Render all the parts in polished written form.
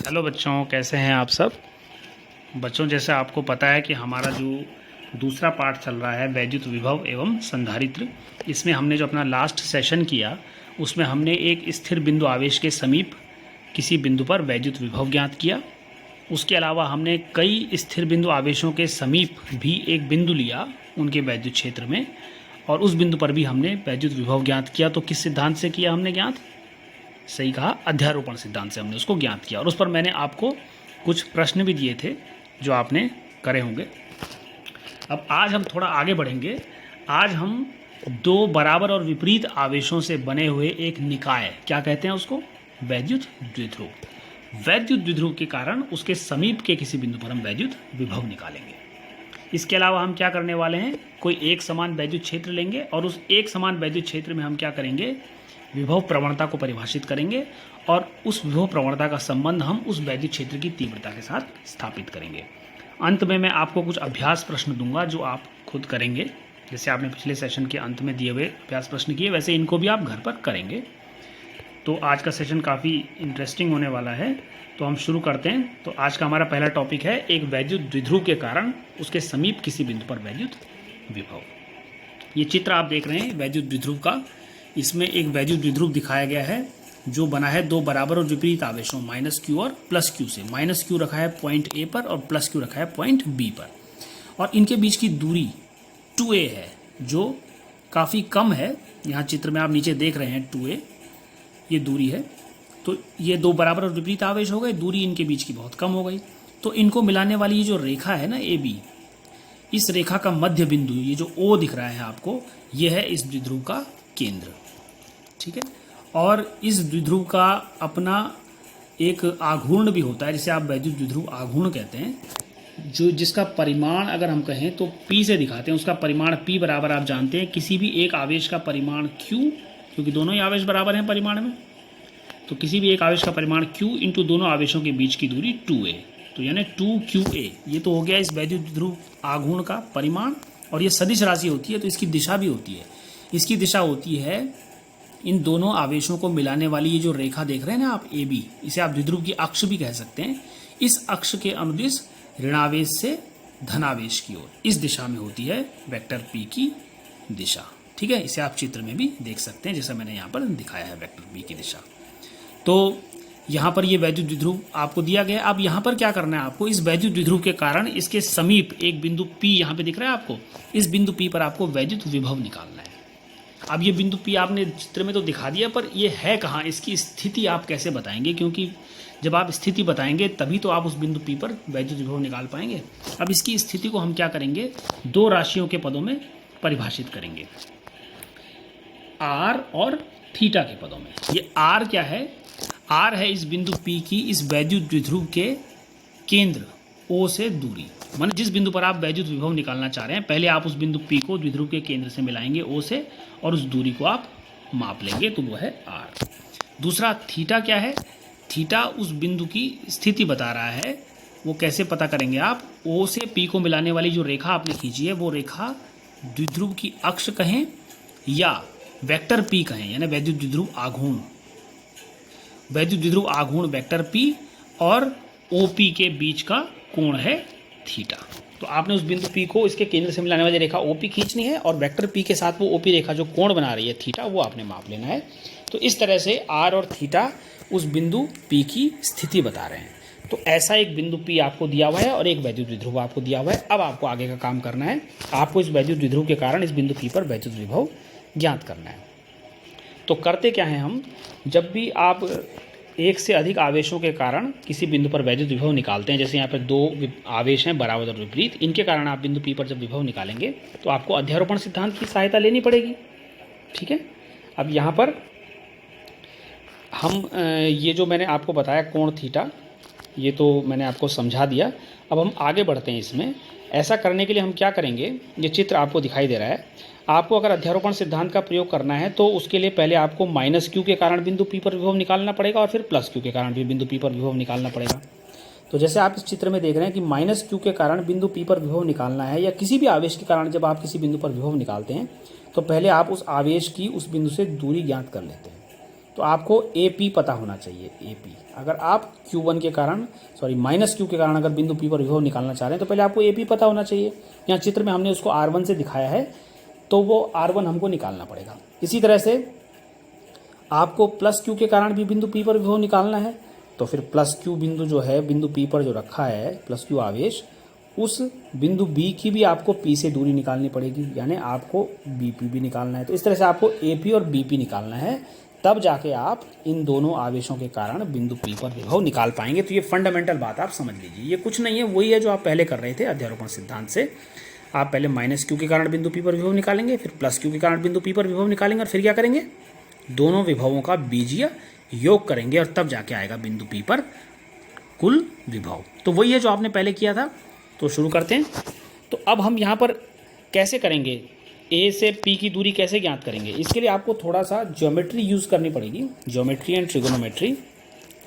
Hello बच्चों, कैसे हैं आप सब। बच्चों, जैसे आपको पता है कि हमारा जो दूसरा पार्ट चल रहा है वैद्युत विभव एवं संधारित्र, इसमें हमने जो अपना लास्ट सेशन किया उसमें हमने एक स्थिर बिंदु आवेश के समीप किसी बिंदु पर वैद्युत विभव ज्ञात किया। उसके अलावा हमने कई स्थिर बिंदु आवेशों के समीप भी एक बिंदु लिया उनके वैद्युत क्षेत्र में, और उस बिंदु पर भी हमने वैद्युत विभव ज्ञात किया। तो किस सिद्धांत से किया हमने ज्ञात? सही कहा, अध्यारोपण सिद्धांत से हमने उसको ज्ञात किया। और उस पर मैंने आपको कुछ प्रश्न भी दिए थे जो आपने करे होंगे। अब आज हम थोड़ा आगे बढ़ेंगे। आज हम दो बराबर और विपरीत आवेशों से बने हुए एक निकाय, क्या कहते हैं उसको? वैद्युत द्विध्रुव। वैद्युत द्विध्रुव के कारण उसके समीप के किसी बिंदु पर हम वैद्युत विभव निकालेंगे। इसके अलावा हम क्या करने वाले हैं, कोई एक समान वैद्युत क्षेत्र लेंगे और उस एक समान वैद्युत क्षेत्र में हम क्या करेंगे, विभव प्रवणता को परिभाषित करेंगे और उस विभव प्रवणता का संबंध हम उस वैद्युत क्षेत्र की तीव्रता के साथ स्थापित करेंगे। अंत में मैं आपको कुछ अभ्यास प्रश्न दूंगा जो आप खुद करेंगे। जैसे आपने पिछले सेशन के अंत में दिए हुए अभ्यास प्रश्न किए, वैसे इनको भी आप घर पर करेंगे। तो आज का सेशन काफ़ी इंटरेस्टिंग होने वाला है। तो हम शुरू करते हैं। तो आज का हमारा पहला टॉपिक है एक वैद्युत द्विध्रुव के कारण उसके समीप किसी बिंदु पर वैद्युत विभव। ये चित्र आप देख रहे हैं वैद्युत द्विध्रुव का। इसमें एक वैद्युत द्विध्रुव दिखाया गया है जो बना है दो बराबर और विपरीत आवेशों -q और +q से। -q रखा है पॉइंट A पर और +q रखा है पॉइंट B पर, और इनके बीच की दूरी 2a है जो काफ़ी कम है। यहाँ चित्र में आप नीचे देख रहे हैं 2a ये दूरी है। तो ये दो बराबर और विपरीत आवेश हो गए, दूरी इनके बीच की बहुत कम हो गई। तो इनको मिलाने वाली ये जो रेखा है ना AB, इस रेखा का मध्य बिंदु, ये जो O दिख रहा है आपको, ये है इस द्विध्रुव का केंद्र। ठीक है। और इस द्विध्रुव का अपना एक आघूर्ण भी होता है, जिसे आप वैद्युत द्विध्रुव आघूर्ण कहते हैं, जो जिसका परिमाण अगर हम कहें तो P से दिखाते हैं। उसका परिमाण P बराबर आप जानते हैं किसी भी एक आवेश का परिमाण Q, क्योंकि दोनों ही आवेश बराबर हैं परिमाण में। तो किसी भी एक आवेश का परिमाण Q इंटू दोनों आवेशों के बीच की दूरी 2a, तो यानी 2qa। ये तो हो गया इस वैद्युत द्विध्रुव आघूर्ण का परिमाण। और ये सदिश राशि होती है तो इसकी दिशा भी होती है। इसकी दिशा होती है इन दोनों आवेशों को मिलाने वाली ये जो रेखा देख रहे हैं ना आप AB, इसे आप द्विध्रुव की अक्ष भी कह सकते हैं। इस अक्ष के अनुदिश ऋणावेश से धनावेश की ओर इस दिशा में होती है वेक्टर P की दिशा। ठीक है, इसे आप चित्र में भी देख सकते हैं जैसा मैंने यहाँ पर दिखाया है वेक्टर P की दिशा। तो यहाँ पर ये वैद्युत द्विध्रुव आपको दिया गया। अब यहाँ पर क्या करना है आपको, इस वैद्युत द्विध्रुव के कारण इसके समीप एक बिंदु P यहाँ पे दिख रहा है आपको, इस बिंदु P पर आपको वैद्युत विभव निकालना है। अब ये बिंदु P आपने चित्र में तो दिखा दिया, पर ये है कहाँ, इसकी स्थिति आप कैसे बताएंगे? क्योंकि जब आप स्थिति बताएंगे तभी तो आप उस बिंदु P पर वैद्युत विभव निकाल पाएंगे। अब इसकी स्थिति को हम क्या करेंगे, दो राशियों के पदों में परिभाषित करेंगे, r और थीटा के पदों में। ये r क्या है? r है इस बिंदु P की इस वैद्युत द्विध्रुव के केंद्र O से दूरी। माने जिस बिंदु पर आप वैद्युत विभव निकालना चाह रहे हैं, पहले आप उस बिंदु P को द्विध्रुव के केंद्र से मिलाएंगे O से, और उस दूरी को आप माप लेंगे, तो वो है r। दूसरा थीटा क्या है? थीटा उस बिंदु की स्थिति बता रहा है। वो कैसे पता करेंगे आप? O से P को मिलाने वाली जो रेखा आपने खींची है वो रेखा द्विध्रुव की अक्ष कहें या वेक्टर P कहें, यानी वैद्युत द्विध्रुव आघूर्ण। वैद्युत द्विध्रुव आघूर्ण वेक्टर P और OP के बीच का कोण है थीटा। तो आपने उस बिंदु P को इसके केंद्र से मिलाने वाली रेखा OP खींचनी है, और वेक्टर P के साथ वो OP रेखा जो कोण बना रही है थीटा, वो आपने माप लेना है। तो इस तरह से r और थीटा उस बिंदु P की स्थिति बता रहे हैं। तो ऐसा एक बिंदु P आपको दिया हुआ है और एक वैद्युत द्विध्रुव आपको दिया हुआ है। अब आपको आगे का काम करना है, आपको इस वैद्युत द्विध्रुव के कारण इस बिंदु P पर वैद्युत विभव ज्ञात करना है। तो करते क्या है हम, जब भी आप एक से अधिक आवेशों के कारण किसी बिंदु पर वैद्युत विभव निकालते हैं, जैसे यहाँ पर दो आवेश हैं बराबर और विपरीत, इनके कारण आप बिंदु P पर जब विभव निकालेंगे तो आपको अध्यारोपण सिद्धांत की सहायता लेनी पड़ेगी। ठीक है। अब यहाँ पर हम ये जो मैंने आपको बताया कोण थीटा, ये तो मैंने आपको समझा दिया। अब हम आगे बढ़ते हैं इसमें। ऐसा करने के लिए हम क्या करेंगे, ये चित्र आपको दिखाई दे रहा है। आपको अगर अध्यारोपण सिद्धांत का प्रयोग करना है तो उसके लिए पहले आपको -q के कारण बिंदु P पर विभव निकालना पड़ेगा और फिर +q के कारण भी बिंदु P पर विभव निकालना पड़ेगा। तो जैसे आप इस चित्र में देख रहे हैं कि -q के कारण बिंदु P पर विभव निकालना है, या किसी भी आवेश के कारण जब आप किसी बिंदु पर विभव निकालते हैं तो पहले आप उस आवेश की उस बिंदु से दूरी ज्ञात कर लेते हैं। तो आपको ए पी पता होना चाहिए। ए पी अगर आप Q1 के कारण माइनस Q के कारण अगर बिंदु P पर विभव निकालना चाह रहे हैं तो पहले आपको ए पी पता होना चाहिए। यहाँ चित्र में हमने उसको R1 से दिखाया है, तो वो R1 हमको निकालना पड़ेगा। इसी तरह से आपको प्लस Q के कारण भी बिंदु P पर विभव निकालना है, तो फिर प्लस Q बिंदु जो है बिंदु P पर जो रखा है प्लस Q आवेश, उस बिंदु B की भी आपको P से दूरी निकालनी पड़ेगी, यानी आपको BP भी निकालना है। तो इस तरह से आपको AP और BP निकालना है, तब जाके आप इन दोनों आवेशों के कारण बिंदु P पर विभव निकाल पाएंगे। तो ये फंडामेंटल बात आप समझ लीजिए, ये कुछ नहीं है, वही है जो आप पहले कर रहे थे अध्यारोपण सिद्धांत से। आप पहले माइनस Q के कारण बिंदु P पर विभव निकालेंगे, फिर प्लस Q के कारण बिंदु P पर विभव निकालेंगे, और फिर क्या करेंगे, दोनों विभवों का बीजीय योग करेंगे, और तब जाके आएगा बिंदु P पर कुल विभव। तो वही है जो आपने पहले किया था। तो शुरू करते हैं। तो अब हम यहाँ पर कैसे करेंगे, ए से पी की दूरी कैसे ज्ञात करेंगे, इसके लिए आपको थोड़ा सा ज्योमेट्री यूज़ करनी पड़ेगी, ज्योमेट्री एंड ट्रिगोनोमेट्री।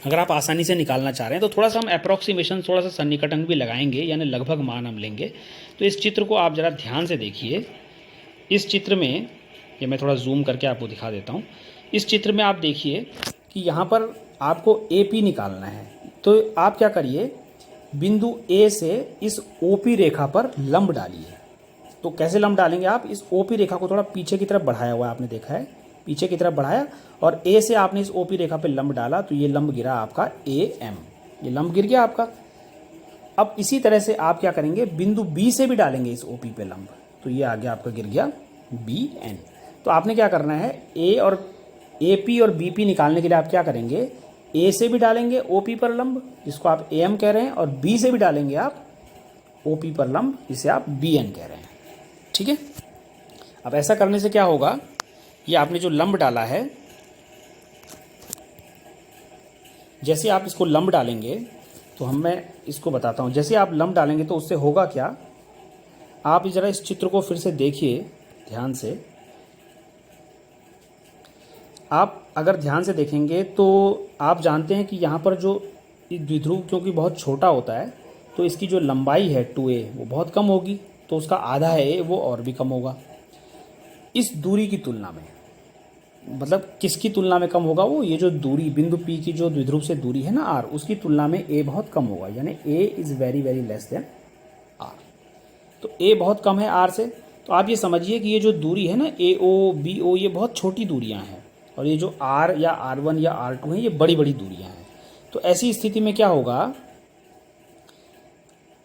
अगर आप आसानी से निकालना चाह रहे हैं तो थोड़ा सा हम अप्रॉक्सीमेशन, थोड़ा सा सन्निकटन भी लगाएंगे, यानी लगभग मान हम लेंगे। तो इस चित्र को आप ज़रा ध्यान से देखिए। इस चित्र में, ये मैं थोड़ा जूम करके आपको दिखा देता हूँ। इस चित्र में आप देखिए कि यहाँ पर आपको ए पी निकालना है। तो आप क्या करिए, बिंदु ए से इस OP रेखा पर लंब डालिए। तो कैसे लंब डालेंगे आप, इस OP रेखा को थोड़ा पीछे की तरफ बढ़ाया हुआ है, आपने देखा है, पीछे की तरफ बढ़ाया, और ए से आपने इस OP रेखा पर लंब डाला, तो ये लंब गिरा आपका AM, ये लंब गिर गया आपका। अब इसी तरह से आप क्या करेंगे, बिंदु B से भी डालेंगे इस OP पे लंब, तो ये आगे आपका गिर गया BN। तो आपने क्या करना है, AP और BP निकालने के लिए आप क्या करेंगे, ए से भी डालेंगे OP पर लंब, जिसको आप AM कह रहे हैं, और B से भी डालेंगे आप OP पर लंब, जिसे आप BN कह रहे हैं। ठीक है। अब ऐसा करने से क्या होगा, ये आपने जो लंब डाला है, जैसे आप इसको लंब डालेंगे, तो मैं इसको बताता हूँ। जैसे आप लंब डालेंगे तो उससे होगा क्या, आप ज़रा इस चित्र को फिर से देखिए ध्यान से। आप अगर ध्यान से देखेंगे तो आप जानते हैं कि यहाँ पर जो द्विध्रुव क्योंकि बहुत छोटा होता है, तो इसकी जो लंबाई है 2a वो बहुत कम होगी, तो उसका आधा है a वो और भी कम होगा इस दूरी की तुलना में। मतलब किसकी तुलना में कम होगा, वो ये जो दूरी बिंदु P की जो द्विध्रुव से दूरी है ना r, उसकी तुलना में a बहुत कम होगा, यानी a is very very less than r। तो a बहुत कम है r से। तो आप ये समझिए कि ये जो दूरी है ना AO BO, ये बहुत छोटी दूरियां हैं, और ये जो R या R1 या R2 हैं, ये बड़ी बड़ी दूरियां हैं। तो ऐसी स्थिति में क्या होगा,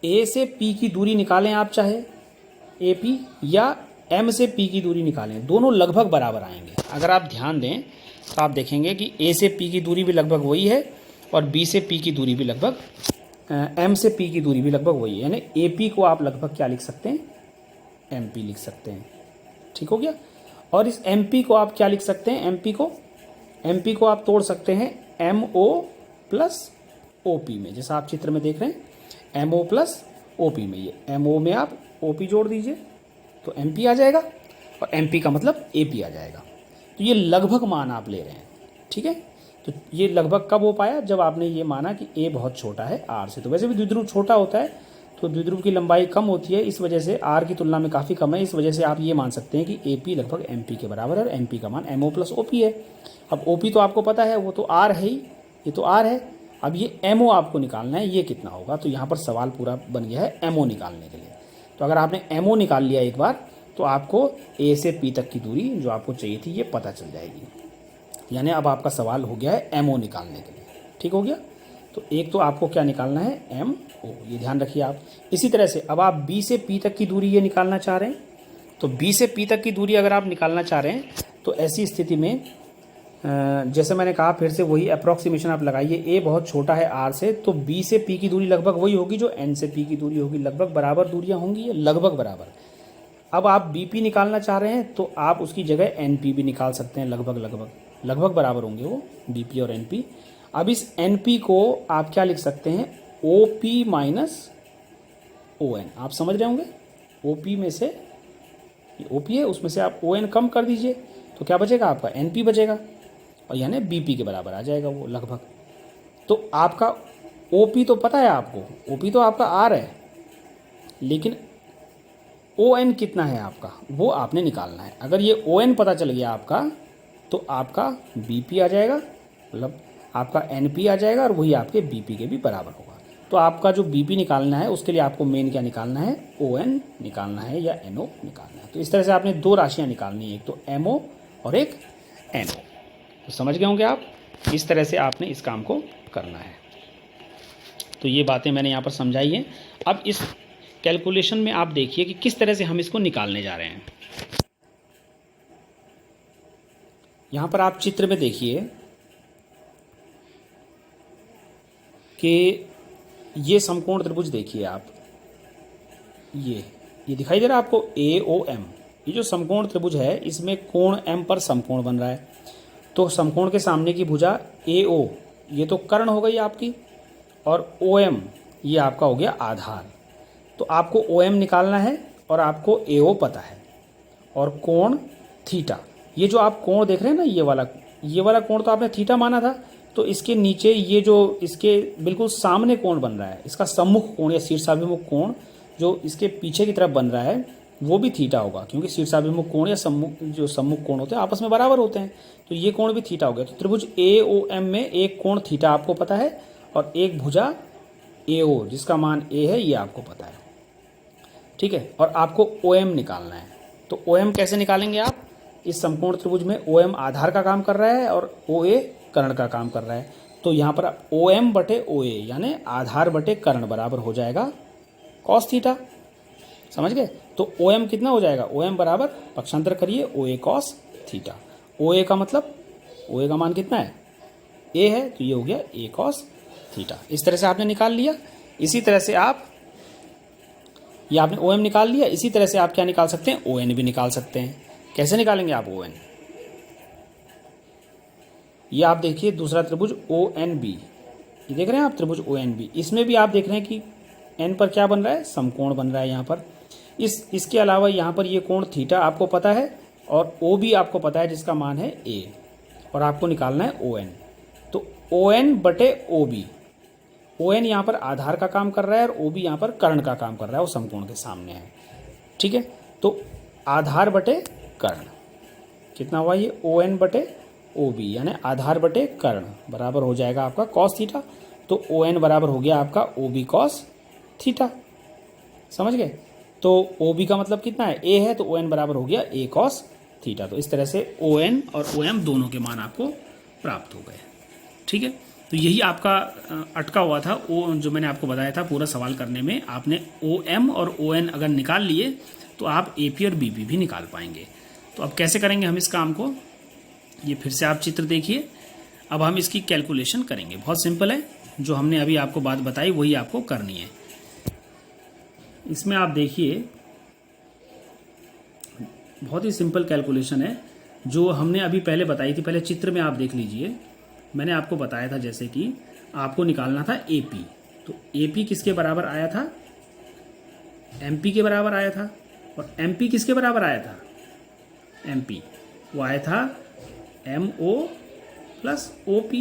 A से P की दूरी निकालें आप, चाहे AP, या M से P की दूरी निकालें, दोनों लगभग बराबर आएंगे। अगर आप ध्यान दें तो आप देखेंगे कि A से P की दूरी भी लगभग वही है, और B से P की दूरी भी लगभग, M से P की दूरी भी लगभग वही है, यानी AP को आप लगभग क्या लिख सकते हैं, MP लिख सकते हैं। ठीक हो गया। और इस MP को आप क्या लिख सकते हैं, MP को आप तोड़ सकते हैं MO प्लस OP में, जैसा आप चित्र में देख रहे हैं, MO प्लस OP में। ये MO में आप OP जोड़ दीजिए तो MP आ जाएगा, और MP का मतलब AP आ जाएगा। तो ये लगभग मान आप ले रहे हैं। ठीक है। तो ये लगभग कब हो पाया, जब आपने ये माना कि A बहुत छोटा है R से। तो वैसे भी द्विध्रुव छोटा होता है, तो द्विध्रुव की लंबाई कम होती है, इस वजह से R की तुलना में काफ़ी कम है, इस वजह से आप ये मान सकते हैं कि AP लगभग MP के बराबर है, और MP का मान MO प्लस OP है। अब OP तो आपको पता है, वो तो R है ही, ये तो R है। अब ये MO आपको निकालना है, ये कितना होगा। तो यहाँ पर सवाल पूरा बन गया है MO निकालने के लिए। तो अगर आपने MO निकाल लिया एक बार, तो आपको A से P तक की दूरी जो आपको चाहिए थी ये पता चल जाएगी, यानी अब आपका सवाल हो गया है MO निकालने के लिए। ठीक हो गया। तो एक तो आपको क्या निकालना है, MO, ये ध्यान रखिए आप। इसी तरह से अब आप B से P तक की दूरी ये निकालना चाह रहे हैं, तो B से P तक की दूरी अगर आप निकालना चाह रहे हैं, तो ऐसी स्थिति में जैसे मैंने कहा, फिर से वही अप्रॉक्सीमेशन आप लगाइए। A बहुत छोटा है R से, तो B से P की दूरी लगभग वही होगी जो N से P की दूरी होगी, लगभग बराबर दूरियां होंगी, ये लगभग बराबर। अब आप BP निकालना चाह रहे हैं, तो आप उसकी जगह NP भी निकाल सकते हैं, लगभग बराबर होंगे वो BP और NP। अब इस NP को आप क्या लिख सकते हैं, OP माइनस ON। आप समझ रहे होंगे, OP में से OP है, उसमें से आप ON कम कर दीजिए, तो क्या बचेगा आपका, NP बचेगा, और यानी BP के बराबर आ जाएगा वो लगभग। तो आपका OP तो पता है आपको, OP तो आपका R है, लेकिन ON कितना है आपका, वो आपने निकालना है। अगर ये ON पता चल गया आपका, तो आपका बीपी आ जाएगा, मतलब आपका एनपी आ जाएगा और वही आपके बीपी के भी बराबर होगा। तो आपका जो बीपी निकालना है उसके लिए आपको मेन क्या निकालना है, ओएन निकालना है या एनओ निकालना है। तो इस तरह से आपने दो राशियाँ निकालनी है, एक तो एमओ और एक एनओ। तो समझ गए होंगे आप, इस तरह से आपने इस काम को करना है। तो ये बातें मैंने यहाँ पर समझाई हैं। अब इस कैलकुलेशन में आप देखिए कि किस तरह से हम इसको निकालने जा रहे हैं। यहाँ पर आप चित्र में देखिए कि ये समकोण त्रिभुज देखिए आप, ये दिखाई दे रहा है आपको AOM। ये जो समकोण त्रिभुज है इसमें कोण M पर समकोण बन रहा है। तो समकोण के सामने की भुजा AO ये तो कर्ण हो गई आपकी, और OM ये आपका हो गया आधार। तो आपको OM निकालना है और आपको AO पता है, और कोण थीटा, ये जो आप कोण देख रहे हैं ना, ये वाला कोण तो आपने थीटा माना था। तो इसके नीचे ये जो इसके बिल्कुल सामने कोण बन रहा है, इसका सम्मुख कोण या शीर्षाभिमुख कोण जो इसके पीछे की तरफ बन रहा है वो भी थीटा होगा, क्योंकि शीर्षाभिमुख कोण या सम्मुख कोण होते हैं आपस में बराबर होते हैं। तो ये कोण भी थीटा हो गया। तो त्रिभुज AOM में एक कोण थीटा आपको पता है और एक भुजा AO जिसका मान A है ये आपको पता है, ठीक है। और आपको OM निकालना है। तो OM कैसे निकालेंगे आप, इस समकोण त्रिभुज में OM आधार का काम कर रहा है और OA कर्ण का काम कर रहा है। तो यहाँ पर OM बटे OA यानी आधार बटे कर्ण बराबर हो जाएगा कॉस थीटा, समझ गए। तो OM कितना हो जाएगा, OM बराबर पक्षांतर करिए OA कॉस थीटा। OA का मतलब, OA का मान कितना है, A है, तो ये हो गया A कॉस थीटा। इस तरह से आपने निकाल लिया। इसी तरह से आप, ये आपने OM निकाल लिया, इसी तरह से आप क्या निकाल सकते हैं, ON भी निकाल सकते हैं। कैसे निकालेंगे आप ON, ये आप देखिए दूसरा त्रिभुज ONB, ये देख रहे हैं आप त्रिभुज ONB, इसमें भी आप देख रहे हैं कि N पर क्या बन रहा है, समकोण बन रहा है यहाँ पर। इसके अलावा यहाँ पर ये कोण थीटा आपको पता है और OB आपको पता है जिसका मान है A, और आपको निकालना है ON। तो ON बटे OB, ON यहाँ पर आधार का काम कर रहा है और OB यहाँ पर कर्ण का काम कर रहा है, वो समकोण के सामने है, ठीक है। तो आधार बटे कर्ण कितना हुआ, ये ON बटे OB यानी आधार बटे कर्ण बराबर हो जाएगा आपका कॉस थीटा। तो ON बराबर हो गया आपका OB कॉस थीटा, समझ गए। तो OB का मतलब कितना है, A है, तो ON बराबर हो गया A कॉस थीटा। तो इस तरह से ON और OM दोनों के मान आपको प्राप्त हो गए, ठीक है। तो यही आपका अटका हुआ था, जो मैंने आपको बताया था पूरा सवाल करने में, आपने OM और ON अगर निकाल लिए तो आप AP और BP भी निकाल पाएंगे। तो अब कैसे करेंगे हम इस काम को, ये फिर से आप चित्र देखिए। अब हम इसकी कैलकुलेशन करेंगे, बहुत सिंपल है, जो हमने अभी आपको बात बताई वही आपको करनी है। इसमें आप देखिए बहुत ही सिंपल कैलकुलेशन है जो हमने अभी पहले बताई थी। पहले चित्र में आप देख लीजिए, मैंने आपको बताया था जैसे कि आपको निकालना था AP। तो AP किसके बराबर आया था, MP के बराबर आया था। और MP किसके बराबर आया था, MP वो आया था MO प्लस OP,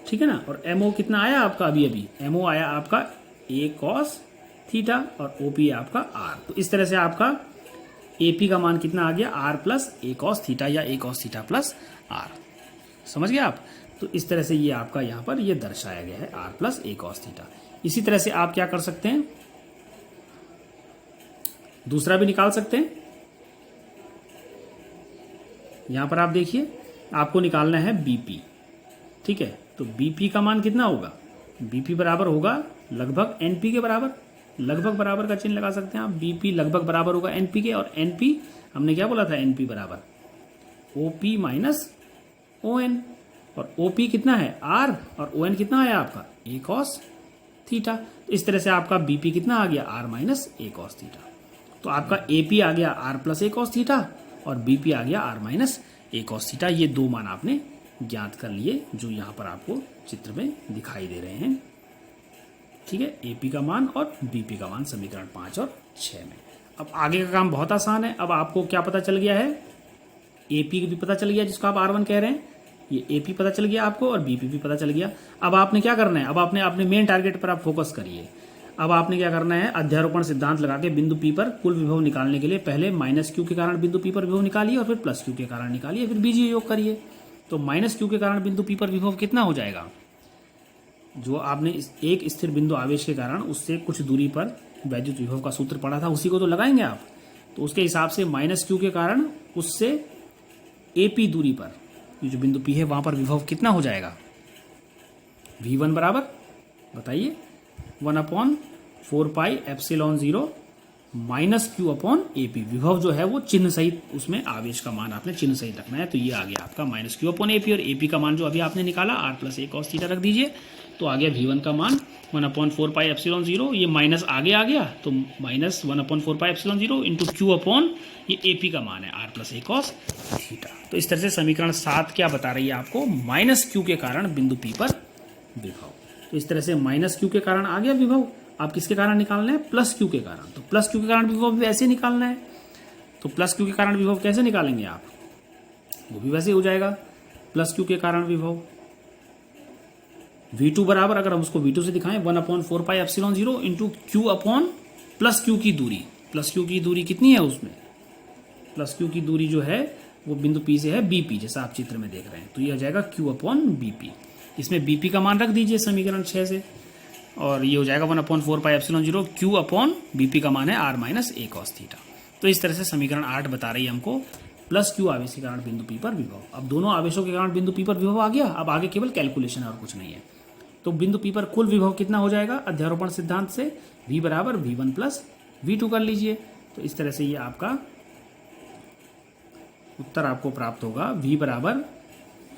ठीक है ना। और MO कितना आया आपका, अभी MO आया आपका A कॉस थीटा और OP आपका R। तो इस तरह से आपका AP का मान कितना आ गया, R plus A cos theta या A cos theta plus R, समझ गए आप। तो इस तरह से ये आपका यहाँ पर ये दर्शाया गया है R plus A cos theta. इसी तरह से आप क्या कर सकते हैं, दूसरा भी निकाल सकते हैं। यहाँ पर आप देखिए आपको निकालना है BP, ठीक है। तो BP का मान कितना होगा, BP बराबर होगा लगभग NP के बराबर, लगभग बराबर का चिन्ह लगा सकते हैं आप। BP लगभग बराबर होगा NP के, और NP हमने क्या बोला था, NP बराबर OP माइनस ON। और OP कितना है R, और ON कितना आया आपका A कॉस थीटा। तो इस तरह से आपका BP कितना आ गया, R minus A cos theta. तो आपका AP आ गया R plus A cos theta और BP आ गया R minus A cos theta. ये दो मान आपने ज्ञात कर लिए जो यहाँ पर आपको चित्र में दिखाई दे रहे हैं, ठीक है। AP का मान और BP का मान समीकरण 5 और 6 में। अब आगे का काम बहुत आसान है। अब आपको क्या पता चल गया है, AP भी पता चल गया जिसको आप R1 कह रहे हैं, ये AP पता चल गया आपको और BP भी पता चल गया। अब आपने क्या करना है, अब आपने अपने मेन टारगेट पर आप फोकस करिए। अब आपने क्या करना है, अध्यारोपण सिद्धांत लगा के बिंदु पी पर कुल विभव निकालने के लिए पहले माइनस क्यू के कारण बिंदु पी पर विभव निकालिए और फिर प्लस क्यू के कारण निकालिए, फिर बीजीय योग करिए। तो माइनस क्यू के कारण बिंदु पी पर विभव कितना हो जाएगा, जो आपने एक स्थिर बिंदु आवेश के कारण उससे कुछ दूरी पर वैद्युत विभव का सूत्र पढ़ा था, उसी को तो लगाएंगे आप। तो उसके हिसाब से माइनस क्यू के कारण उससे एपी दूरी पर ये जो बिंदु पी है वहां पर विभव कितना हो जाएगा, V1 बराबर बताइए 1/4πε0 माइनस क्यू अपॉन एपी। विभव जो है वो चिन्ह सहित, उसमें आवेश का मान आपने चिन्ह सहित रखना है। तो ये आ गया आपका माइनस क्यू अपॉन एपी, और एपी का मान जो अभी आपने निकाला r+a cos थीटा रख दीजिए, तो आ गया V1 का मान 1/4πε0। ये माइनस आगे आ गया तो माइनस 1/4πε0 इंटू क्यू अपॉन ये एपी का मान है r+a cos थीटा। तो इस तरह से समीकरण 7 क्या बता रही है आपको, माइनस क्यू के कारण बिंदु पी पर विभव। तो इस तरह से माइनस क्यू के कारण आ गया विभव, आप किसके कारण निकालना है, प्लस क्यू के कारण। तो प्लस क्यू के कारण विभव भी ऐसे निकालना है। तो प्लस क्यू के कारण विभव कैसे निकालेंगे आप, वो भी वैसे हो जाएगा, प्लस क्यू के कारण विभव V2 बराबर, अगर हम उसको V2 से दिखाएं 1/4πε0 into Q upon plus Q की दूरी। प्लस क्यू की दूरी कितनी है उसमें, प्लस क्यू की दूरी जो है वो बिंदु P से है BP, जैसा आप चित्र में देख रहे हैं। तो ये आ जाएगा Q अपॉन BP। इसमें BP का मान रख दीजिए समीकरण 6 से, और ये हो जाएगा 1/4πε0 Q अपॉन BP का मान है r-a cos थीटा। तो इस तरह से समीकरण 8 बता रही है हमको प्लस क्यू आवेश के कारण बिंदु P पर विभव। अब दोनों आवेशों के कारण बिंदु P पर विभव आ गया, अब आगे केवल कैलकुलेशन है और कुछ नहीं है। तो बिंदु P पर कुल विभव कितना हो जाएगा, अध्यारोपण सिद्धांत से V बराबर V1 प्लस V2 कर लीजिए। तो इस तरह से ये आपका उत्तर आपको प्राप्त होगा। V बराबर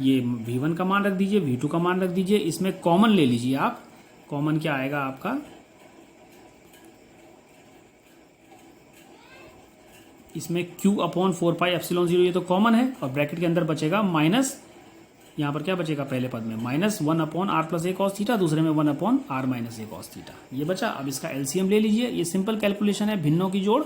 ये V1 का मान रख दीजिए, V2 का मान रख दीजिए, इसमें कॉमन ले लीजिए आप। कॉमन क्या आएगा आपका, इसमें Q अपॉन 4πε0 ये तो कॉमन है, और ब्रैकेट के अंदर बचेगा माइनस, यहाँ पर क्या बचेगा पहले पद में माइनस 1/r+a cos थीटा, दूसरे में 1/r-a cos थीटा, ये बचा। अब इसका एलसीएम ले लीजिए, ये सिंपल कैलकुलेशन है, भिन्नों की जोड़,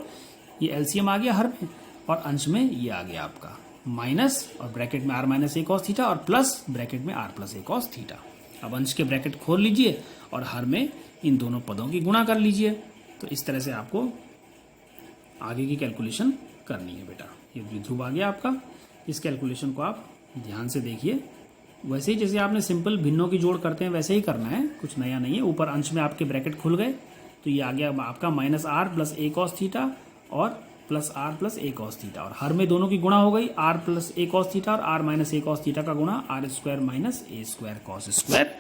ये एलसीएम आ गया हर में, और अंश में ये आ गया आपका माइनस, और ब्रैकेट में r-a cos थीटा, और प्लस ब्रैकेट में r+a cos थीटा। अब अंश के ब्रैकेट खोल लीजिए और हर में इन दोनों पदों की गुणा कर लीजिए। तो इस तरह से आपको आगे की कैलकुलेशन करनी है बेटा। ये द्विध्रुव आ गया आपका, इस कैलकुलेशन को आप ध्यान से देखिए। वैसे ही जैसे आपने सिंपल भिन्नों की जोड़ करते हैं वैसे ही करना है, कुछ नया नहीं है। ऊपर अंश में आपके ब्रैकेट खुल गए, तो ये आ गया आपका -r+a cos थीटा और +r+a cos थीटा, और हर में दोनों की गुणा हो गई, r+a cos थीटा और r-a cos थीटा का गुणा r² - a² cos square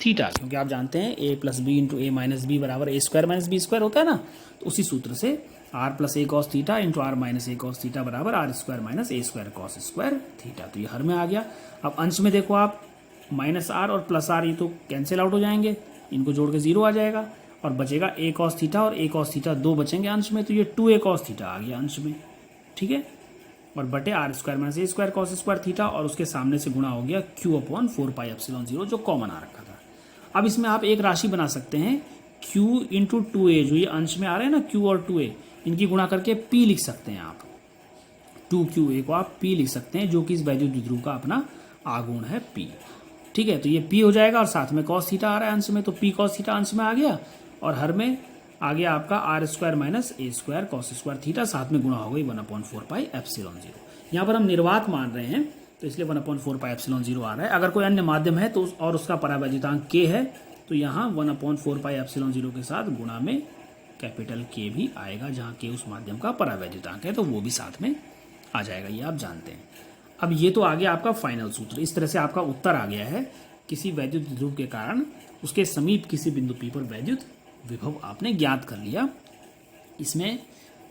theta. क्योंकि आप जानते हैं a + b × a - b बराबर a² - b² होता है ना, तो उसी सूत्र से r+a cos theta × r-a cos theta बराबर r² - a² cos square theta. तो ये हर में आ गया। अब अंश में देखो आप, -r और +r ये तो कैंसिल आउट हो जाएंगे, इनको जोड़ के 0 आ जाएगा, और बचेगा a cos थीटा और a cos थीटा दो बचेंगे अंश में, तो ये 2a cos थीटा आ गया अंश में, ठीक है। और बटे r² - a² cos square theta, और उसके सामने से गुणा हो गया Q अपॉन 4πε0 जो कॉमन आ रखा था। अब इसमें आप एक राशि बना सकते हैं, Q × 2a, जो ये अंश में आ रहे हैं ना Q और 2a, इनकी गुणा करके P लिख सकते हैं आप। 2QA को आप P लिख सकते हैं, जो कि इस वैद्युत द्विध्रुव का अपना आघूर्ण है P, ठीक है। तो ये P हो जाएगा, और साथ में cos थीटा आ रहा है अंश में, तो P cos थीटा अंश में आ गया, और हर में आ गया आपका r² - a² cos square theta, साथ में गुणा हो गई 1/4πε0। यहाँ पर हम निर्वात मान रहे हैं, तो इसलिए 1/4πε0 आ रहा है। अगर कोई अन्य माध्यम है तो और उसका परावैद्युतांक k है, तो यहाँ 1/4πε0 के साथ गुणा में कैपिटल K भी आएगा, जहाँ K उस माध्यम का परावैद्युतांक है, तो वो भी साथ में आ जाएगा, ये आप जानते हैं। अब ये तो आ गया आपका फाइनल सूत्र। इस तरह से आपका उत्तर आ गया है, किसी वैद्युत द्विध्रुव के कारण उसके समीप किसी बिंदु P पर वैद्युत विभव आपने ज्ञात कर लिया। इसमें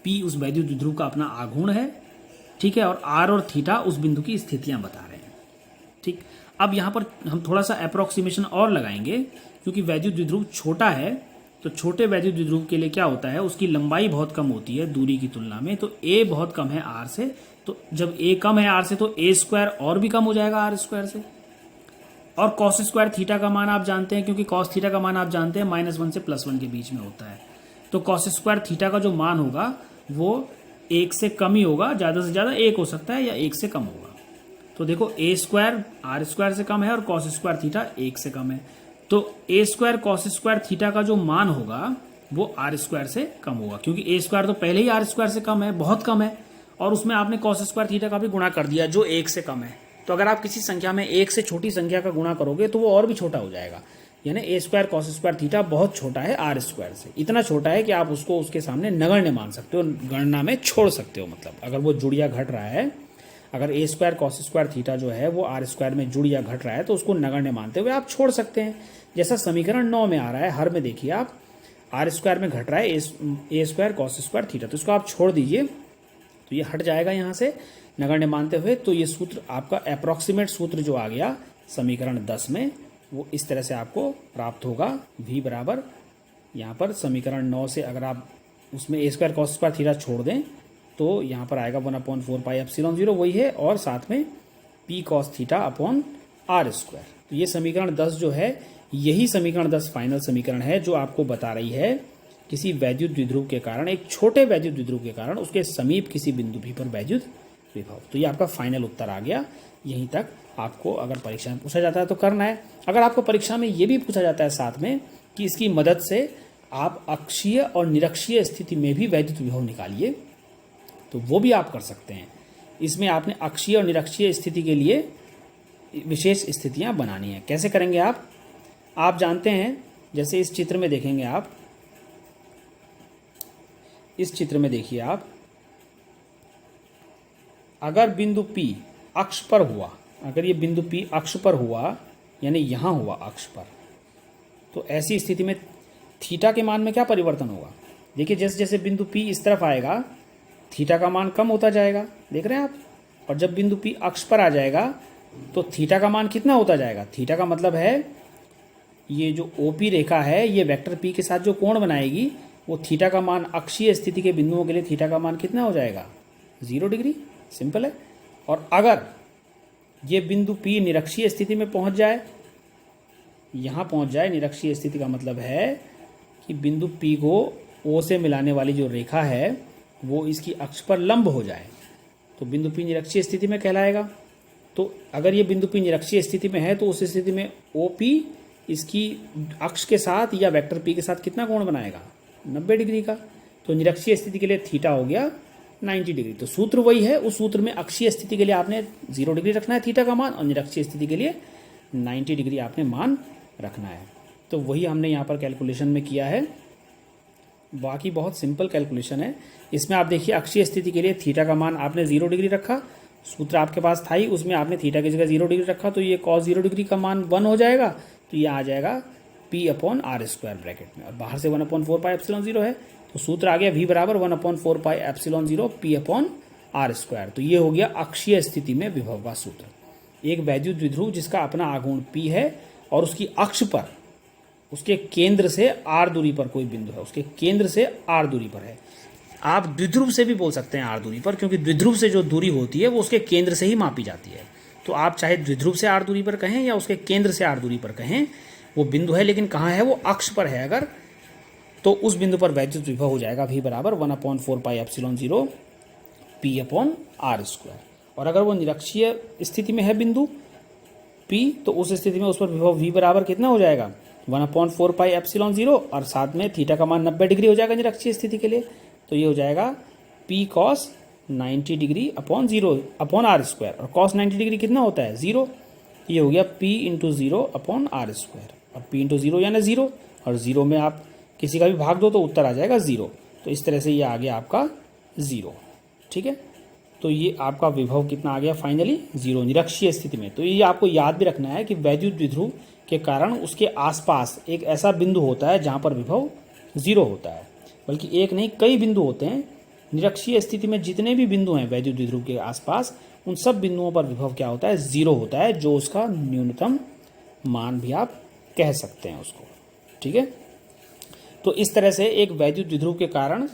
P उस वैद्युत द्विध्रुव का अपना आघूर्ण है, ठीक है, और R और थीटा उस बिंदु की स्थितियां बता रहे हैं, ठीक। अब यहाँ पर हम थोड़ा सा अप्रोक्सीमेशन और लगाएंगे, क्योंकि वैद्युत द्विध्रुव छोटा है, तो छोटे वैद्युत द्विध्रुव के लिए क्या होता है, उसकी लंबाई बहुत कम होती है दूरी की तुलना में, तो a बहुत कम है r से, तो जब a कम है r से तो a² और भी कम हो जाएगा r² से। और cos स्क्वायर थीटा का मान आप जानते हैं, क्योंकि cos थीटा का मान आप जानते हैं -1 से +1 के बीच में होता है, तो cos स्क्वायर थीटा का जो मान होगा वो 1 से कम ही होगा, ज़्यादा से ज़्यादा 1 हो सकता है या 1 से कम होगा। तो देखो a² r² से कम है और cos स्क्वायर थीटा 1 से कम है, तो a² cos स्क्वायर थीटा का जो मान होगा वो आर स्क्वायर से कम होगा, क्योंकि ए स्क्वायर तो पहले ही आर स्क्वायर से कम है, बहुत कम है, और उसमें आपने कॉस स्क्वायर थीटा का भी गुणा कर दिया जो 1 से कम है। तो अगर आप किसी संख्या में 1 से छोटी संख्या का गुणा करोगे तो वो और भी छोटा हो जाएगा, यानी ए स्क्वायर कॉस स्क्वायर थीटा बहुत छोटा है आर स्क्वायर से, इतना छोटा है कि आप उसको उसके सामने नगण्य मान सकते हो, गणना में छोड़ सकते हो। मतलब अगर वो जुड़ या घट रहा है, अगर ए स्क्वायर कॉस स्क्वायर थीटा जो है वो आर स्क्वायर में जुड़ या घट रहा है तो उसको नगण्य मानते हुए आप छोड़ सकते हैं। जैसा समीकरण 9 में आ रहा है, हर में देखिए आप आर स्क्वायर में घट रहा है ए स्क्वायर कॉस स्क्वायर थीटा, तो इसको आप छोड़ दीजिए, तो ये हट जाएगा यहाँ से नगण्य मानते हुए। तो ये सूत्र आपका अप्रॉक्सीमेट सूत्र जो आ गया समीकरण 10 में, वो इस तरह से आपको प्राप्त होगा। v बराबर यहाँ पर समीकरण 9 से अगर आप उसमें ए स्क्वायर कॉस स्क्वायर थीटा छोड़ दें तो यहाँ पर आएगा 1/4 पाई एप्सिलॉन 0 वही है, और साथ में p cos theta upon R square. तो ये समीकरण 10 जो है, यही समीकरण 10 फाइनल समीकरण है जो आपको बता रही है किसी वैद्युत द्विध्रुव के कारण, एक छोटे वैद्युत द्विध्रुव के कारण उसके समीप किसी बिंदु भी पर वैद्युत विभव। तो ये आपका फाइनल उत्तर आ गया। यहीं तक आपको अगर परीक्षा में पूछा जाता है तो करना है। अगर आपको परीक्षा में ये भी पूछा जाता है साथ में कि इसकी मदद से आप अक्षीय और निरक्षीय स्थिति में भी वैद्युत विभव निकालिए, तो वो भी आप कर सकते हैं। इसमें आपने अक्षीय और निरक्षीय स्थिति के लिए विशेष स्थितियां बनानी है। कैसे करेंगे आप जानते हैं, जैसे इस चित्र में देखेंगे आप, इस चित्र में देखिए आप, अगर बिंदु P अक्ष पर हुआ, अगर ये बिंदु P अक्ष पर हुआ यानी यहाँ हुआ अक्ष पर, तो ऐसी स्थिति में थीटा के मान में क्या परिवर्तन होगा? देखिए जैसे जैसे बिंदु P इस तरफ आएगा थीटा का मान कम होता जाएगा, देख रहे हैं आप, और जब बिंदु P अक्ष पर आ जाएगा तो थीटा का मान कितना होता जाएगा? थीटा का मतलब है ये जो OP रेखा है ये वेक्टर P के साथ जो कोण बनाएगी वो थीटा का मान अक्षीय स्थिति के बिंदुओं के लिए थीटा का मान कितना हो जाएगा? 0 डिग्री। सिंपल है। और अगर ये बिंदु P निरक्षीय स्थिति में पहुंच जाए, यहाँ पहुंच जाए, निरक्षीय स्थिति का मतलब है कि बिंदु P को O से मिलाने वाली जो रेखा है वो इसकी अक्ष पर लंब हो जाए, तो बिंदु P निरक्षीय स्थिति में कहलाएगा। तो अगर ये बिंदु P निरक्षीय स्थिति में है तो उस स्थिति में OP इसकी अक्ष के साथ या वेक्टर P के साथ कितना कोण बनाएगा? 90 डिग्री का। तो निरक्षीय स्थिति के लिए थीटा हो गया 90 डिग्री। तो सूत्र वही है, उस सूत्र में अक्षीय स्थिति के लिए आपने 0 डिग्री रखना है थीटा का मान, और निरक्षीय स्थिति के लिए 90 डिग्री आपने मान रखना है। तो वही हमने यहाँ पर कैलकुलेशन में किया है। बाकी बहुत सिंपल कैलकुलेशन है। इसमें आप देखिए अक्षीय स्थिति के लिए थीटा का मान आपने 0 डिग्री रखा, सूत्र आपके पास था ही, उसमें आपने थीटा की जगह 0 डिग्री रखा, तो ये cos 0 डिग्री का मान 1 हो जाएगा, तो ये आ जाएगा P upon R square bracket में, और बाहर से 1/4 पाई एप्सिलॉन 0 है, तो सूत्र आ गया V बराबर 1/4 pi epsilon 0 P upon R square. तो ये हो गया अक्षीय स्थिति में विभव का सूत्र। एक वैद्युत द्विध्रुव जिसका अपना आघूर्ण P है और उसकी अक्ष पर उसके केंद्र से r दूरी पर कोई बिंदु है, उसके केंद्र से r दूरी पर है। आप द्विध्रुव से भी बोल सकते हैं r दूरी पर, क्योंकि द्विध्रुव से जो दूरी होती है वो उसके केंद्र से ही मापी जाती है। तो आप चाहे द्विध्रुव से r दूरी पर कहें या उसके केंद्र से r दूरी पर कहें, वो बिंदु है, लेकिन कहाँ है? वो अक्ष पर है अगर, तो उस बिंदु पर वैद्युत विभव हो जाएगा V बराबर 1/4 pi epsilon 0 P upon R square. और अगर वो निरक्षीय स्थिति में है बिंदु P, तो उस स्थिति में उस पर विभव V बराबर कितना हो जाएगा? 1/4 पाई एप्सिलॉन 0, और साथ में थीटा का मान 90 डिग्री हो जाएगा निरक्षीय स्थिति के लिए, तो ये हो जाएगा P cos 90 degree upon 0 upon R square, और cos 90 डिग्री कितना होता है? 0। ये हो गया P into 0 upon R square, और P इंटू 0 यानी 0, और 0 में आप किसी का भी भाग दो तो उत्तर आ जाएगा 0। तो इस तरह से ये आ गया आपका 0। ठीक है, तो ये आपका विभव कितना आ गया फाइनली? 0 निरक्षीय स्थिति में। तो ये आपको याद भी रखना है कि वैद्युत द्विध्रुव के कारण उसके आसपास एक ऐसा बिंदु होता है जहाँ पर विभव 0 होता है, बल्कि एक नहीं कई बिंदु होते हैं। निरक्षीय स्थिति में जितने भी बिंदु हैं वैद्युत द्विध्रुव के आसपास, उन सब बिंदुओं पर विभव क्या होता है? 0 होता है, जो उसका न्यूनतम मान भी आप कह सकते हैं उसको। ठीक है, तो इस तरह से एक वैद्युत द्विध्रुव के कारण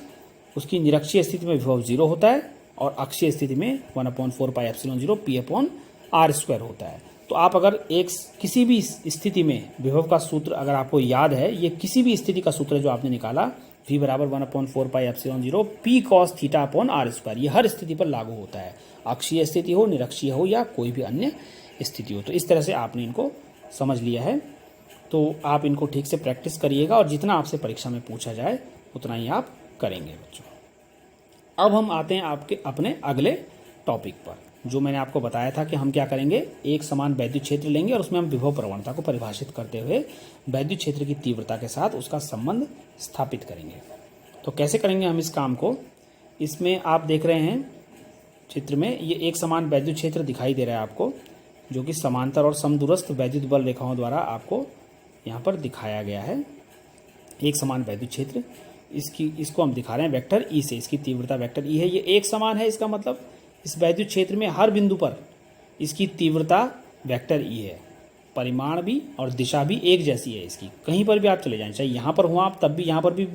उसकी निरक्षीय स्थिति में विभव 0 होता है, और अक्षीय स्थिति में 1/4 pi epsilon 0 P upon R square होता है। तो आप अगर एक किसी भी स्थिति में विभव का सूत्र अगर आपको याद है, ये किसी भी स्थिति का सूत्र जो आपने निकाला, V बराबर 1/4 pi epsilon 0 P cos theta upon R square, ये हर स्थिति पर लागू होता है, अक्षीय स्थिति हो, निरक्षीय हो, या कोई भी अन्य स्थिति हो। तो इस तरह से आपने इनको समझ लिया है। तो आप इनको ठीक से प्रैक्टिस करिएगा और जितना आपसे परीक्षा में पूछा जाए उतना ही आप करेंगे बच्चों। अब हम आते हैं आपके अपने अगले टॉपिक पर, जो मैंने आपको बताया था कि हम क्या करेंगे, एक समान वैद्युत क्षेत्र लेंगे और उसमें हम विभव प्रवणता को परिभाषित करते हुए वैद्युत क्षेत्र की तीव्रता के साथ उसका संबंध स्थापित करेंगे। तो कैसे करेंगे हम इस काम को, इसमें आप देख रहे हैं चित्र में ये एक समान वैद्युत क्षेत्र दिखाई दे रहा है आपको, जो कि समांतर और समदूरस्थ वैद्युत बल रेखाओं द्वारा आपको यहाँ पर दिखाया गया है। एक समान वैद्युत क्षेत्र, इसको हम दिखा रहे हैं वेक्टर ई से, इसकी तीव्रता वेक्टर ई है। ये एक समान है, इसका मतलब इस वैद्युत क्षेत्र में हर बिंदु पर इसकी तीव्रता वेक्टर ई है, परिमाण भी और दिशा भी एक जैसी है इसकी। कहीं पर भी आप चले जाएं, चाहे यहाँ पर हो आप, तब भी यहाँ पर भी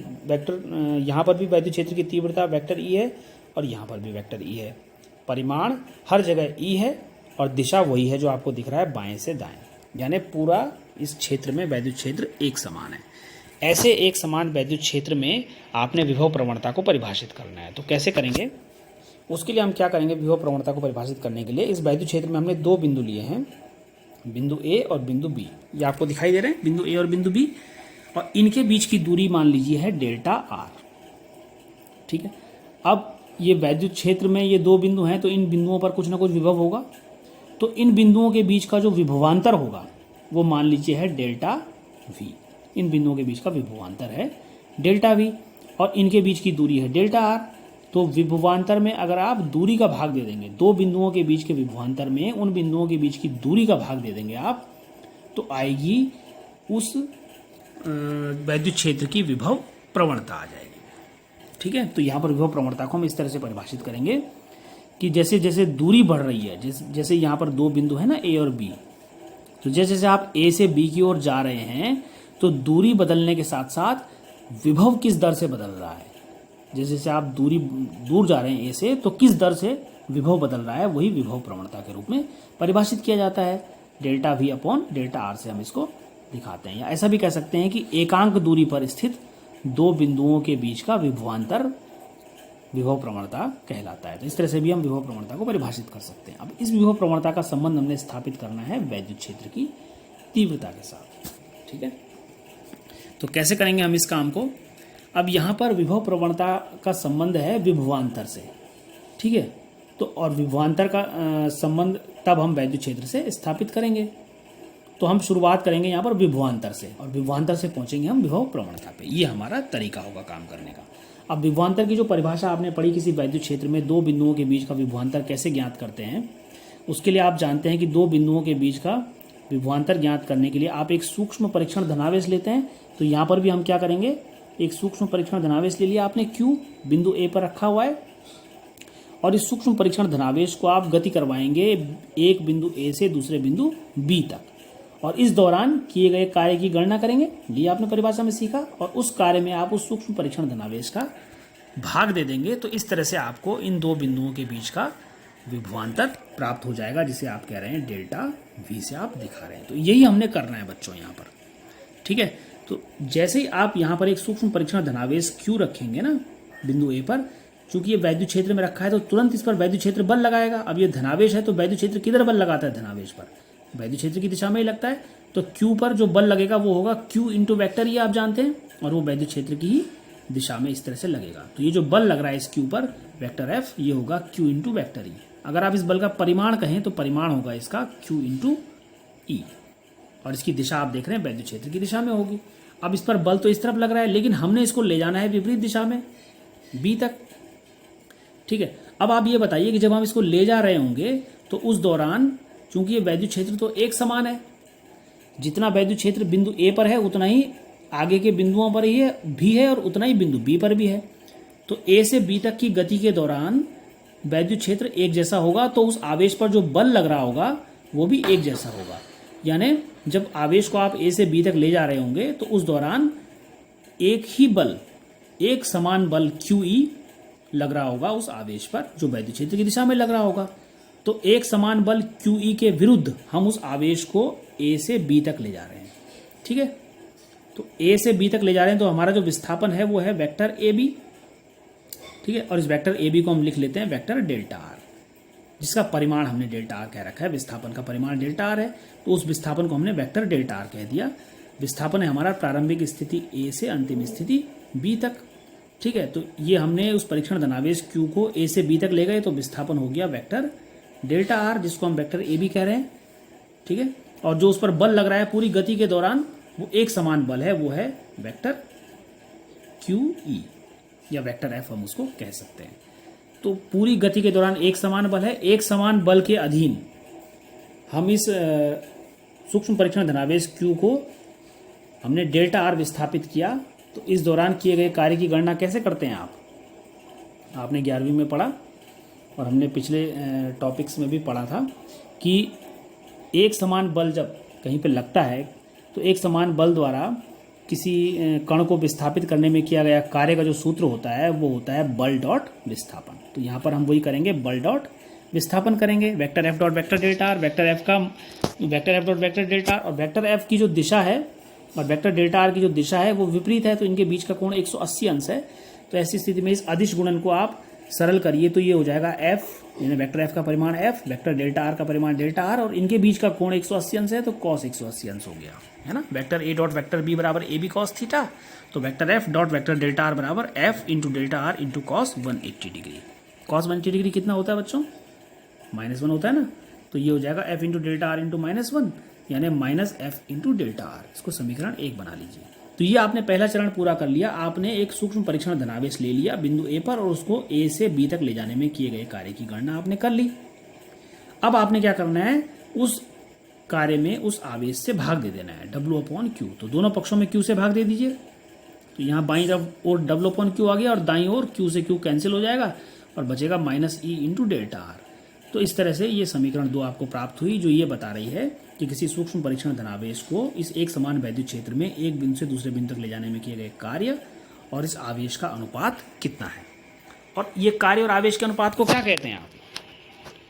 यहाँ पर भी वैद्युत क्षेत्र की तीव्रता वेक्टर ई है और यहाँ पर भी वेक्टर ई है। परिमाण हर जगह ई है और दिशा वही है जो आपको दिख रहा है बाएं से दाएं, यानी पूरा इस क्षेत्र में वैद्युत क्षेत्र एक समान है। ऐसे एक समान वैद्युत क्षेत्र में आपने विभव प्रवणता को परिभाषित करना है। तो कैसे करेंगे, उसके लिए हम क्या करेंगे, विभव प्रवणता को परिभाषित करने के लिए इस वैद्युत क्षेत्र में हमने दो बिंदु लिए हैं, बिंदु ए और बिंदु बी। ये आपको दिखाई दे रहे हैं, बिंदु ए और बिंदु बी, और इनके बीच की दूरी मान लीजिए है डेल्टा आर। ठीक है, अब ये वैद्युत क्षेत्र में ये दो बिंदु हैं, तो इन बिंदुओं पर कुछ ना कुछ विभव होगा। तो इन बिंदुओं के बीच का जो विभवांतर होगा वो मान लीजिए है डेल्टा वी। इन बिंदुओं के बीच का विभवांतर है डेल्टा वी और इनके बीच की दूरी है डेल्टा आर। तो विभवांतर में अगर आप दूरी का भाग दे देंगे, दो बिंदुओं के बीच के विभवांतर में उन बिंदुओं के बीच की दूरी का भाग दे देंगे आप, तो आएगी उस वैद्युत क्षेत्र की विभव प्रवणता आ जाएगी। ठीक है, तो यहाँ पर विभव प्रवणता को हम इस तरह से परिभाषित करेंगे कि जैसे जैसे दूरी बढ़ रही है, जैसे यहाँ पर दो बिंदु है ना ए और बी, तो जैसे जैसे आप ए से बी की ओर जा रहे हैं तो दूरी बदलने के साथ साथ विभव किस दर से बदल रहा है। जैसे जैसे आप दूर जा रहे हैं ए से, तो किस दर से विभव बदल रहा है, वही विभव प्रवणता के रूप में परिभाषित किया जाता है। Delta we upon delta R से हम इसको दिखाते हैं, या ऐसा भी कह सकते हैं कि एकांक दूरी पर स्थित दो बिंदुओं के बीच का विभवांतर विभव प्रवणता कहलाता है। तो इस तरह से भी हम विभव प्रवणता को परिभाषित कर सकते हैं। अब इस विभव प्रवणता का संबंध हमने स्थापित करना है वैद्युत क्षेत्र की तीव्रता के साथ। ठीक है, तो कैसे करेंगे हम इस काम को, अब यहाँ पर विभव प्रवणता का संबंध है विभवांतर से। ठीक है, तो और विभवांतर का संबंध तब हम वैद्युत क्षेत्र से स्थापित करेंगे। तो हम शुरुआत करेंगे यहाँ पर विभवांतर से और विभवांतर से पहुँचेंगे हम विभव प्रवणता पे। ये हमारा तरीका होगा काम करने का। अब विभवांतर की जो परिभाषा आपने पढ़ी, किसी वैद्युत क्षेत्र में दो बिंदुओं के बीच का विभवांतर कैसे ज्ञात करते हैं, उसके लिए आप जानते हैं कि दो बिंदुओं के बीच का विभवांतर ज्ञात करने के लिए आप एक सूक्ष्म परीक्षण धनावेश लेते हैं। तो यहाँ पर भी हम क्या करेंगे, एक सूक्ष्म परीक्षण धनावेश ले लिया आपने, Q बिंदु A पर रखा हुआ है, और इस सूक्ष्म परीक्षण धनावेश को आप गति करवाएंगे एक बिंदु A से दूसरे बिंदु B तक, और इस दौरान किए गए कार्य की गणना करेंगे। ये आपने परिभाषा में सीखा, और उस कार्य में आप उस सूक्ष्म परीक्षण धनावेश का भाग दे देंगे। तो इस तरह से आपको इन दो बिंदुओं के बीच का विभवांतर प्राप्त हो जाएगा, जिसे आप कह रहे हैं डेल्टा वी से आप दिखा रहे हैं। तो यही हमने करना है बच्चों यहाँ पर। ठीक है, तो जैसे ही आप यहाँ पर एक सूक्ष्म परीक्षण धनावेश Q रखेंगे ना बिंदु A पर, चूंकि ये वैद्युत क्षेत्र में रखा है तो तुरंत इस पर वैद्युत क्षेत्र बल लगाएगा। अब ये धनावेश है तो वैद्युत क्षेत्र किधर बल लगाता है, धनावेश पर, वैद्युत क्षेत्र की दिशा में ही लगता है। तो Q पर जो बल लगेगा वो होगा Q इंटू वैक्टर, ये आप जानते हैं, और वो वैद्युत क्षेत्र की ही दिशा में इस तरह से लगेगा। तो ये जो बल लग रहा है इस Q पर वेक्टर F, ये होगा Q इंटू वैक्टर E। अगर आप इस बल का परिमाण कहें तो परिमाण होगा इसका Q इंटू E, और इसकी दिशा आप देख रहे हैं वैद्युत क्षेत्र की दिशा में होगी। अब इस पर बल तो इस तरफ लग रहा है, लेकिन हमने इसको ले जाना है विपरीत दिशा में B तक। ठीक है, अब आप ये बताइए कि जब हम इसको ले जा रहे होंगे तो उस दौरान, चूंकि ये वैद्युत क्षेत्र तो एक समान है, जितना वैद्युत क्षेत्र बिंदु A पर है उतना ही आगे के बिंदुओं पर ही भी है, और उतना ही बिंदु B पर भी है। तो A से B तक की गति के दौरान वैद्युत क्षेत्र एक जैसा होगा, तो उस आवेश पर जो बल लग रहा होगा वो भी एक जैसा होगा। यानी जब आवेश को आप A से B तक ले जा रहे होंगे तो उस दौरान एक ही बल, एक समान बल QE लग रहा होगा उस आवेश पर जो वैद्युत क्षेत्र की दिशा में लग रहा होगा। तो एक समान बल QE के विरुद्ध हम उस आवेश को A से B तक ले जा रहे हैं। ठीक है, तो A से B तक ले जा रहे हैं, तो हमारा जो विस्थापन है वो है वेक्टर AB। ठीक है, और इस वेक्टर AB को हम लिख लेते हैं वेक्टर डेल्टा R, जिसका परिमाण हमने डेल्टा R कह रखा है, विस्थापन का परिमाण डेल्टा R है, तो उस विस्थापन को हमने वेक्टर डेल्टा R कह दिया। विस्थापन है हमारा प्रारंभिक स्थिति ए से अंतिम स्थिति बी तक। ठीक है, तो ये हमने उस परीक्षण धनावेश क्यू को ए से बी तक ले गए, तो विस्थापन हो गया वेक्टर डेल्टा आर, जिसको हम वेक्टर ए भी कह रहे हैं। ठीक है, और जो उस पर बल लग रहा है पूरी गति के दौरान वो एक समान बल है, वो है वेक्टर क्यू ई या वेक्टर एफ हम उसको कह सकते हैं। तो पूरी गति के दौरान एक समान बल है, एक समान बल के अधीन हम इस सूक्ष्म परीक्षण धनावेश क्यू को हमने डेल्टा आर विस्थापित किया। तो इस दौरान किए गए कार्य की गणना कैसे करते हैं आपने 11वीं में पढ़ा और हमने पिछले टॉपिक्स में भी पढ़ा था कि एक समान बल जब कहीं पे लगता है तो एक समान बल द्वारा किसी कण को विस्थापित करने में किया गया कार्य का जो सूत्र होता है वो होता है बल डॉट विस्थापन। तो यहाँ पर हम वही करेंगे, बल डॉट विस्थापन करेंगे। Vector F dot vector delta are, vector F dot vector delta are, और वेक्टर एफ की जो दिशा है और वेक्टर डेल्टा आर की जो दिशा है वो विपरीत है, तो इनके बीच का कोण 180 अंश है। तो ऐसी स्थिति में इस अदिश गुणन को आप सरल करिए तो ये हो जाएगा एफ, यानी वेक्टर एफ का परिमाण एफ, वेक्टर डेल्टा आर का परिमाण डेल्टा आर, और इनके बीच का कोण 180 अंश है, तो कॉस 180 अंश हो गया, है ना। Vector A dot vector B बराबर ए बी कॉस थीटा, तो vector F dot vector delta R बराबर F into delta R into cos 180 degree. Cos 180 degree कितना होता है बच्चों? -1 होता है ना। तो ये हो जाएगा F into delta R into -1, यानी minus F into delta are. इसको समीकरण 1 बना लीजिए। तो ये आपने पहला चरण पूरा कर लिया। आपने एक सूक्ष्म परीक्षण धनावेश ले लिया बिंदु ए पर और उसको ए से बी तक ले जाने में किए गए कार्य की गणना आपने कर ली। अब आपने क्या करना है, उस कार्य में उस आवेश से भाग दे देना है, W/Q। तो दोनों पक्षों में Q से भाग दे दीजिए। तो यहाँ बाईं तरफ और W/Q आ गया और दाईं ओर Q से Q कैंसिल हो जाएगा और बचेगा -E इंटू डेल्टा आर। तो इस तरह से ये समीकरण 2 आपको प्राप्त हुई, जो ये बता रही है कि किसी सूक्ष्म परीक्षण धनावेश को इस एक समान वैद्युत क्षेत्र में एक बिंदु से दूसरे बिंदु तक ले जाने में किए गए कार्य और इस आवेश का अनुपात कितना है। और ये कार्य और आवेश के अनुपात को क्या कहते हैं आप?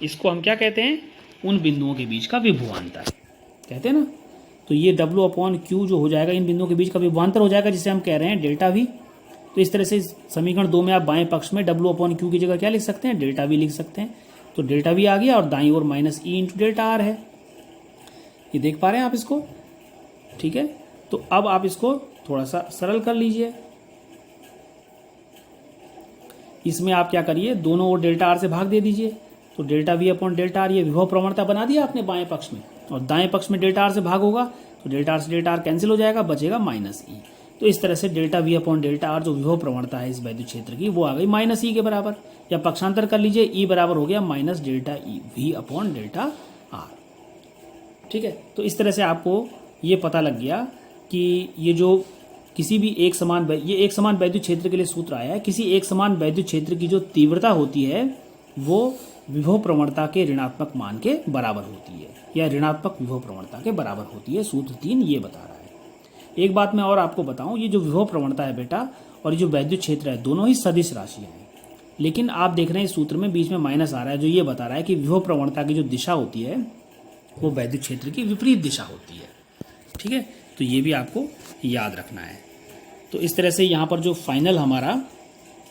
इसको हम क्या कहते हैं? उन बिंदुओं के बीच का विभवांतर कहते हैं ना। तो ये W/Q जो हो जाएगा इन बिंदुओं के बीच का विभवांतर हो जाएगा, जिसे हम कह रहे हैं डेल्टा V। तो इस तरह से समीकरण 2 में आप बाएं पक्ष में W/Q की जगह क्या लिख सकते हैं? डेल्टा V लिख सकते हैं। तो डेल्टा V आ गया और दाईं ओर -E इंटू डेल्टा आर है। ये देख पा रहे हैं आप इसको? ठीक है, तो अब आप इसको थोड़ा सा सरल कर लीजिए। इसमें आप क्या करिए, दोनों ओर डेल्टा आर से भाग दे दीजिए। तो delta V upon delta R, ये विभव प्रवणता बना दिया आपने बाएं पक्ष में, और दाएं पक्ष में डेल्टा आर से भाग होगा तो डेल्टा आर से डेल्टा आर कैंसिल हो जाएगा, बचेगा -E। तो इस तरह से delta V upon delta R जो विभव प्रवणता है इस वैद्युत क्षेत्र की, वो आ गई -E के बराबर, या पक्षांतर कर लीजिए, E बराबर हो गया -delta E V upon delta R. ठीक है, तो इस तरह से आपको ये पता लग गया कि ये जो किसी भी एक समान वैद्युत क्षेत्र के लिए सूत्र आया है। किसी एक समान वैद्युत क्षेत्र की जो तीव्रता होती है वो विभव प्रवणता के ऋणात्मक मान के बराबर होती है, या ऋणात्मक विभव प्रवणता के बराबर होती है। सूत्र 3 ये बता रहा है। एक बात मैं और आपको बताऊं, ये जो विभव प्रवणता है बेटा और ये जो वैद्युत क्षेत्र है, दोनों ही सदिश राशियां हैं, लेकिन आप देख रहे हैं इस सूत्र में बीच में माइनस आ रहा है, जो ये बता रहा है कि विभव प्रवणता की जो दिशा होती है वो वैद्युत क्षेत्र की विपरीत दिशा होती है। ठीक है, तो ये भी आपको याद रखना है। तो इस तरह से यहाँ पर जो फाइनल हमारा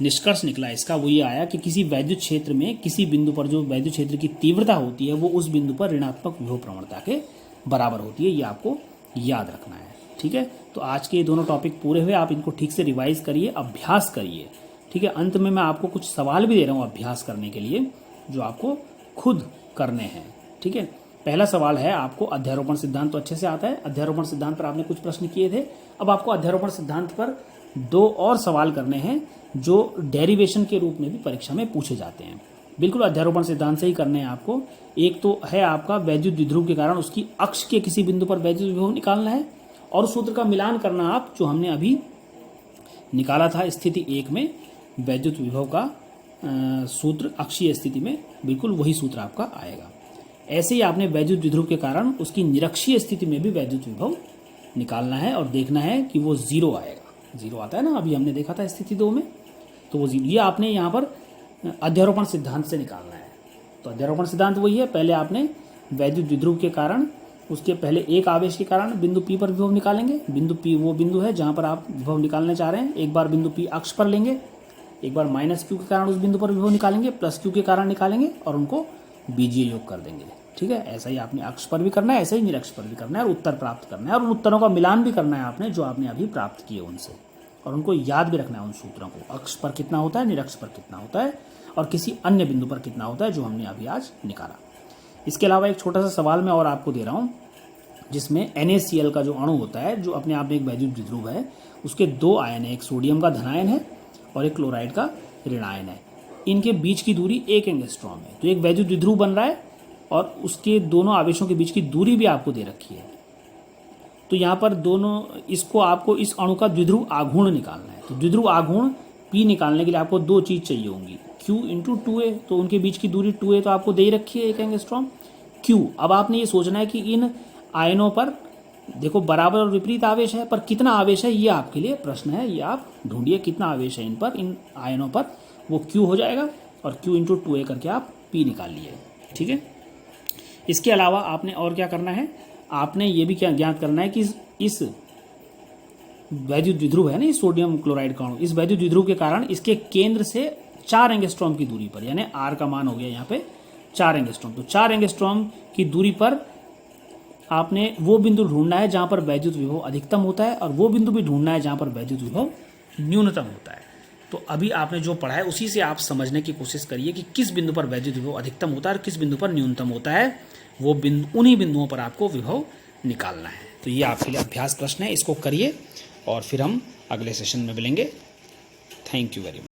निष्कर्ष निकला इसका वो ये आया कि किसी वैद्युत क्षेत्र में किसी बिंदु पर जो वैद्युत क्षेत्र की तीव्रता होती है वो उस बिंदु पर ऋणात्मक विभव प्रवणता के बराबर होती है। ये आपको याद रखना है। ठीक है, तो आज के ये दोनों टॉपिक पूरे हुए, आप इनको ठीक से रिवाइज करिए, अभ्यास करिए। ठीक है, अंत में मैं आपको कुछ सवाल भी दे रहा हूँ अभ्यास करने के लिए, जो आपको खुद करने हैं। ठीक है, पहला सवाल है, आपको अध्यारोपण सिद्धांत तो अच्छे से आता है, अध्यारोपण सिद्धांत पर आपने कुछ प्रश्न किए थे। अब आपको अध्यारोपण सिद्धांत पर 2 और सवाल करने हैं जो डेरिवेशन के रूप में भी परीक्षा में पूछे जाते हैं। बिल्कुल अध्यारोपण सिद्धांत से ही करने हैं आपको। एक तो है आपका वैद्युत द्विध्रुव के कारण उसकी अक्ष के किसी बिंदु पर वैद्युत विभव निकालना है, और सूत्र का मिलान करना आप जो हमने अभी निकाला था स्थिति 1 में वैद्युत विभव का सूत्र अक्षीय स्थिति में, बिल्कुल वही सूत्र आपका आएगा। ऐसे ही आपने वैद्युत द्विध्रुव के कारण उसकी निरक्षीय स्थिति में भी वैद्युत विभव निकालना है और देखना है कि वो 0 आएगा। 0 आता है ना, अभी हमने देखा था स्थिति 2 में, तो वो 0, ये आपने यहाँ पर अध्यारोपण सिद्धांत से निकालना है। तो अध्यारोपण सिद्धांत वही है, पहले आपने वैद्युत द्विध्रुव के कारण उसके पहले एक आवेश के कारण बिंदु P पर विभव निकालेंगे। बिंदु P वो बिंदु है जहाँ पर आप विभव निकालने चाह रहे हैं। एक बार बिंदु P अक्ष पर लेंगे, एक बार -Q के कारण उस बिंदु पर विभव निकालेंगे, +Q के कारण निकालेंगे और उनको बीजीय योग कर देंगे। ठीक है। ऐसा ही आपने अक्ष पर भी करना है, ऐसे ही निरक्ष पर भी करना है और उत्तर प्राप्त करना है और उन उत्तरों का मिलान भी करना है आपने जो आपने अभी प्राप्त किए उनसे, और उनको याद भी रखना है उन सूत्रों को, अक्ष पर कितना होता है, निरक्ष पर कितना होता है और किसी अन्य बिंदु पर कितना होता है जो हमने अभी आज निकाला। इसके अलावा एक छोटा सा सवाल मैं और आपको दे रहा हूँ जिसमें NaCl का जो अणु होता है जो अपने आप में एक वैद्युत द्विध्रुव है, उसके दो आयन है, एक सोडियम का धनायन है और एक क्लोराइड का ऋणायन है। इनके बीच की दूरी 1 एंगस्ट्रॉम है, तो एक वैद्युत द्विध्रुव बन रहा है और उसके दोनों आवेशों के बीच की दूरी भी आपको दे रखी है। तो यहाँ पर दोनों इसको आपको इस अणु का द्विध्रुव आघूर्ण निकालना है। तो द्विध्रुव आघूर्ण P निकालने के लिए आपको दो चीज़ चाहिए होंगी, Q इंटू 2a, तो उनके बीच की दूरी 2a तो आपको दे ही रखी है 1 एंगस्ट्रॉम Q। अब आपने ये सोचना है कि इन आयनों पर देखो बराबर और विपरीत आवेश है, पर कितना आवेश है ये आपके लिए प्रश्न है, ये आप ढूंढिए कितना आवेश है इन पर, इन आयनों पर, वो Q हो जाएगा और Q इंटू 2a करके आप P निकाल लिए, ठीक है। इसके अलावा आपने और क्या करना है, आपने ये भी क्या ज्ञात करना है कि इस वैद्युत द्विध्रुव है ना, इस सोडियम क्लोराइड का अणु, इस वैद्युत द्विध्रुव के कारण इसके केंद्र से 4 एंगस्ट्रॉम की दूरी पर, यानी R का मान हो गया यहाँ पे 4 एंगस्ट्रॉम, तो 4 एंगस्ट्रॉम की दूरी पर आपने वो बिंदु ढूंढना है जहाँ पर वैद्युत विभव अधिकतम होता है और वो बिंदु भी ढूंढना है जहाँ पर वैद्युत विभव न्यूनतम होता है। तो अभी आपने जो पढ़ा है उसी से आप समझने की कोशिश करिए कि किस बिंदु पर वैद्युत विभव अधिकतम होता है और किस बिंदु पर न्यूनतम होता है, वो बिंदु, उन्हीं बिंदुओं पर आपको विभव निकालना है। तो ये आपके लिए अभ्यास प्रश्न है, इसको करिए और फिर हम अगले सेशन में मिलेंगे। Thank you very much.